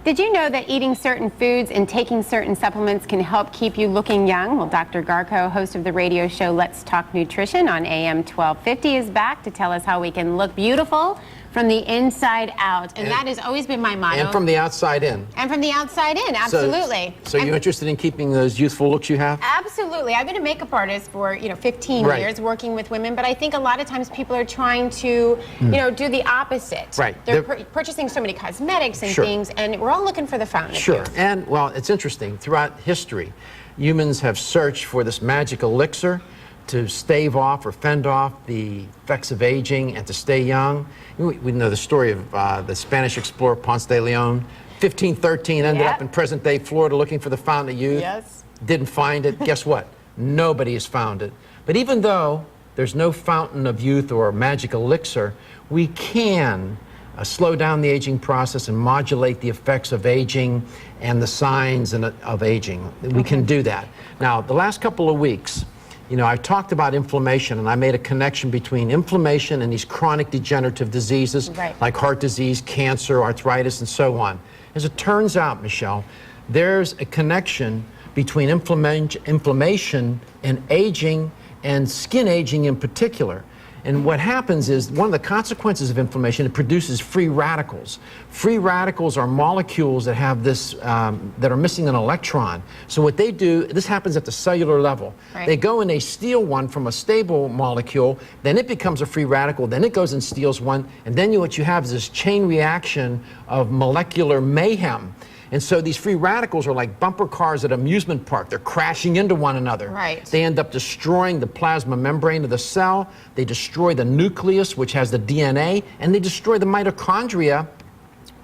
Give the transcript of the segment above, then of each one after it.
Did you know that eating certain foods and taking certain supplements can help keep you looking young? Well, Dr. Garko, host of the radio show Let's Talk Nutrition on AM 1250, is back to tell us how we can look beautiful from the inside out. And that has always been my motto. And from the outside in. And from the outside in, absolutely. So you're interested in keeping those youthful looks you have? Absolutely. I've been a makeup artist for 15 years working with women, but I think a lot of times people are trying to do the opposite. Right. They're purchasing so many cosmetics and things, and we're all looking for the fountain of youth. And well, it's interesting. Throughout history, humans have searched for this magic elixir to stave off or fend off the effects of aging and to stay young. We know the story of the Spanish explorer Ponce de Leon. 1513, ended up in present-day Florida looking for the fountain of youth. Yes. Didn't find it. Guess what? Nobody has found it. But even though there's no fountain of youth or magic elixir, we can slow down the aging process and modulate the effects of aging and the signs of aging. We can do that. Now, the last couple of weeks, I talked about inflammation, and I made a connection between inflammation and these chronic degenerative diseases like heart disease, cancer, arthritis, and so on. As it turns out, Michelle, there's a connection between inflammation and aging, and skin aging in particular. And what happens is, one of the consequences of inflammation, it produces free radicals. Free radicals are molecules that have this, that are missing an electron. So what they do, this happens at the cellular level. They go and they steal one from a stable molecule, then it becomes a free radical, then it goes and steals one, and then what you have is this chain reaction of molecular mayhem. And so these free radicals are like bumper cars at an amusement park. They're crashing into one another. They end up destroying the plasma membrane of the cell. They destroy the nucleus, which has the DNA, and they destroy the mitochondria,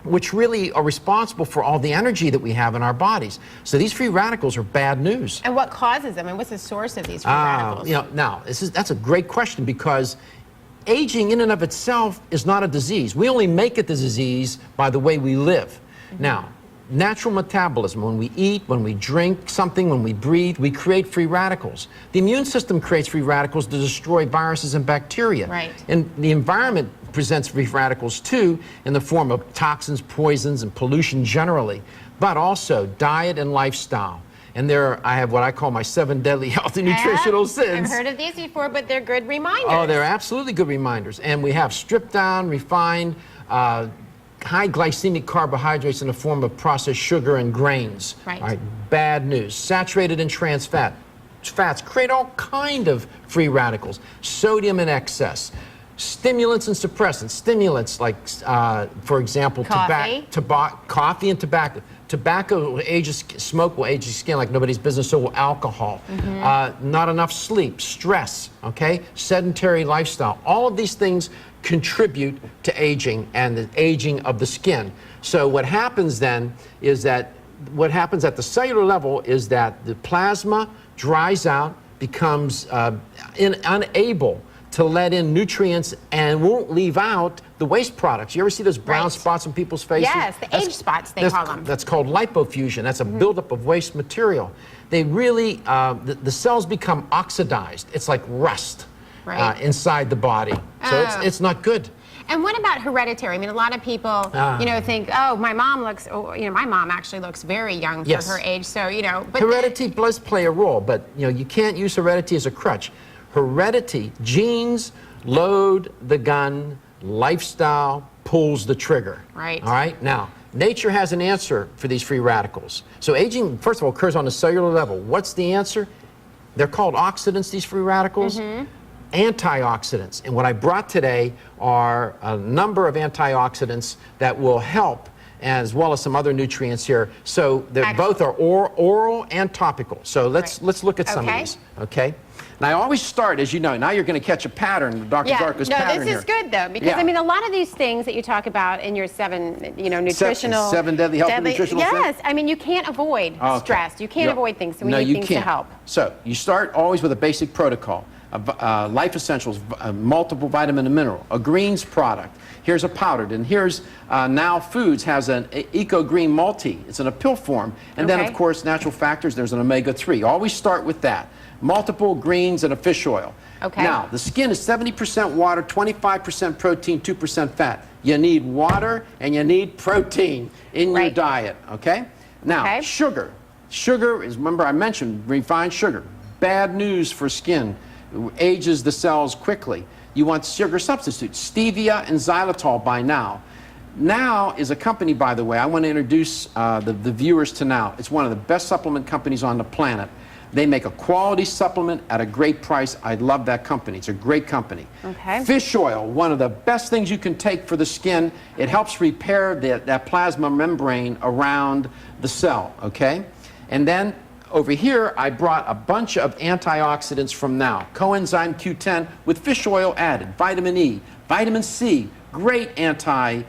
which really are responsible for all the energy that we have in our bodies. So these free radicals are bad news. And what causes them, and what's the source of these free radicals? Now, that's a great question, because aging in and of itself is not a disease. We only make it the disease by the way we live. Now, natural metabolism, when we eat, when we drink something, when we breathe, we create free radicals. The immune system creates free radicals to destroy viruses and bacteria. And the environment presents free radicals too, in the form of toxins, poisons, and pollution generally, but also diet and lifestyle. And I have what I call my 7 deadly health and nutritional sins. I've heard of these before, but they're good reminders. Oh, they're absolutely good reminders. And we have stripped down, refined, high glycemic carbohydrates in the form of processed sugar and grains. All right, bad news. Saturated and trans fats create all kind of free radicals. Sodium in excess. Stimulants and suppressants. Stimulants like, for example, coffee and tobacco. Tobacco will age your smoke will age your skin like nobody's business, so will alcohol. Not enough sleep, stress, sedentary lifestyle. All of these things contribute to aging and the aging of the skin. So what happens then is that what happens at the cellular level is that the plasma dries out, becomes unable to let in nutrients, and won't leave out the waste products. You ever see those brown spots on people's faces? Yes, the age spots, they call them. That's called lipofuscin. That's a buildup of waste material. They really, the cells become oxidized. It's like rust inside the body. So it's not good. And what about hereditary? I mean, a lot of people, think, oh, my mom looks, my mom actually looks very young for her age. So, but heredity does play a role, but you can't use heredity as a crutch. Heredity, genes load the gun, lifestyle pulls the trigger. All right? Now, nature has an answer for these free radicals. So aging, first of all, occurs on a cellular level. What's the answer? They're called oxidants, these free radicals. Antioxidants. And what I brought today are a number of antioxidants that will help, as well as some other nutrients here. So they're both are oral and topical. So let's look at some of these. Now, I always start, as you know, now you're going to catch a pattern, Dr. Garko's pattern this here. is good, though, because, I mean, a lot of these things that you talk about in your 7, nutritional... 7 deadly health and nutritional sins? Yes, I mean, you can't avoid stress. You can't avoid things, so we need things to help. So, you start always with a basic protocol. Life Essentials, multiple vitamin and mineral, a greens product. Here's a powdered, and here's Now Foods has an Eco Green Multi. It's in a pill form. And then, of course, Natural Factors, there's an omega-3. Always start with that. Multiple greens and a fish oil. Okay. Now, the skin is 70% water, 25% protein, 2% fat. You need water and you need protein in your diet, okay? Now, sugar. Sugar is, remember I mentioned refined sugar. Bad news for skin. It ages the cells quickly. You want sugar substitutes, stevia and xylitol by Now. Now is a company, by the way, I want to introduce the viewers to Now. It's one of the best supplement companies on the planet. They make a quality supplement at a great price. I love that company. It's a great company. Okay. Fish oil, one of the best things you can take for the skin. It helps repair that plasma membrane around the cell, okay? And then over here, I brought a bunch of antioxidants from Now. Coenzyme Q10 with fish oil added, vitamin E, vitamin C, great antioxidant.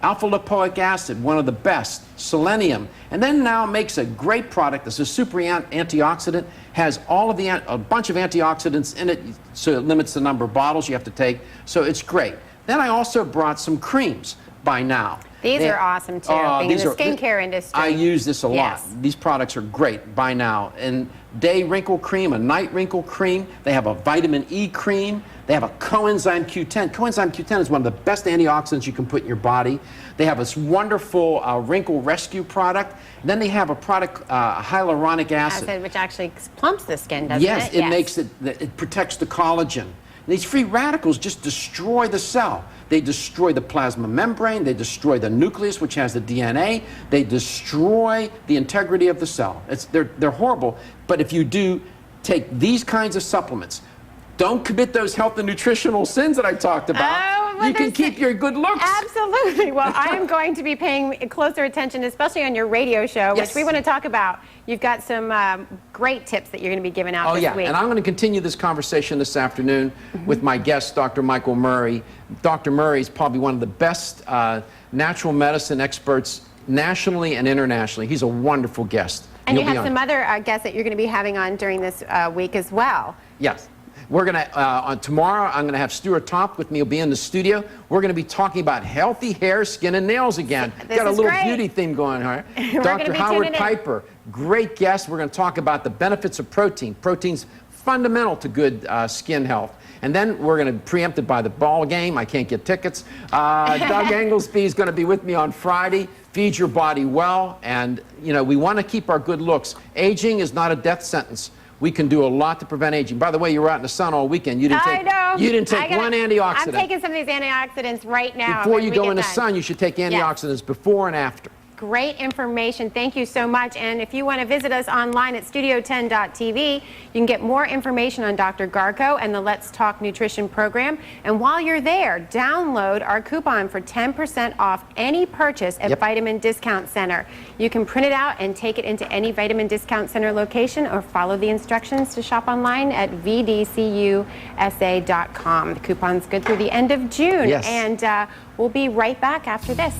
Alpha-lipoic acid, one of the best. Selenium. And then Now makes a great product. This is a super antioxidant. Has all of a bunch of antioxidants in it, so it limits the number of bottles you have to take. So it's great. Then I also brought some creams by Now. These are awesome too, being in the skincare industry. I use this a lot. These products are great by Now. And day wrinkle cream, a night wrinkle cream. They have a vitamin E cream. They have a coenzyme Q10. Coenzyme Q10 is one of the best antioxidants you can put in your body. They have this wonderful wrinkle rescue product. And then they have a product, hyaluronic acid. Which actually plumps the skin, doesn't it? Yes, it makes it, it protects the collagen. These free radicals just destroy the cell. They destroy the plasma membrane, they destroy the nucleus, which has the DNA, they destroy the integrity of the cell. They're horrible, but if you do take these kinds of supplements, don't commit those health and nutritional sins that I talked about. You can keep your good looks. Absolutely. Well, I am going to be paying closer attention, especially on your radio show, which we want to talk about. You've got some great tips that you're going to be giving out this week. And I'm going to continue this conversation this afternoon with my guest, Dr. Michael Murray. Dr. Murray is probably one of the best natural medicine experts nationally and internationally. He's a wonderful guest. And you have some other guests that you're going to be having on during this week as well. Yes. We're going to, on tomorrow, I'm going to have Stuart Tomp with me. He'll be in the studio. We're going to be talking about healthy hair, skin, and nails again. Got a little beauty theme going on. Dr. Howard Piper, great guest. We're going to talk about the benefits of protein. Protein's fundamental to good skin health. And then we're going to, preempted by the ball game, I can't get tickets. Doug Englesby is going to be with me on Friday. Feed your body well. And, you know, we want to keep our good looks. Aging is not a death sentence. We can do a lot to prevent aging. By the way, you were out in the sun all weekend. You didn't take, one antioxidant. I'm taking some of these antioxidants right now. Before you go in the sun, you should take antioxidants before and after. Great information. Thank you so much. And if you want to visit us online at studio10.tv, you can get more information on Dr. Garko and the Let's Talk Nutrition program. And while you're there, download our coupon for 10% off any purchase at Vitamin Discount Center. You can print it out and take it into any Vitamin Discount Center location or follow the instructions to shop online at vdcusa.com. The coupon's good through the end of June. And we'll be right back after this.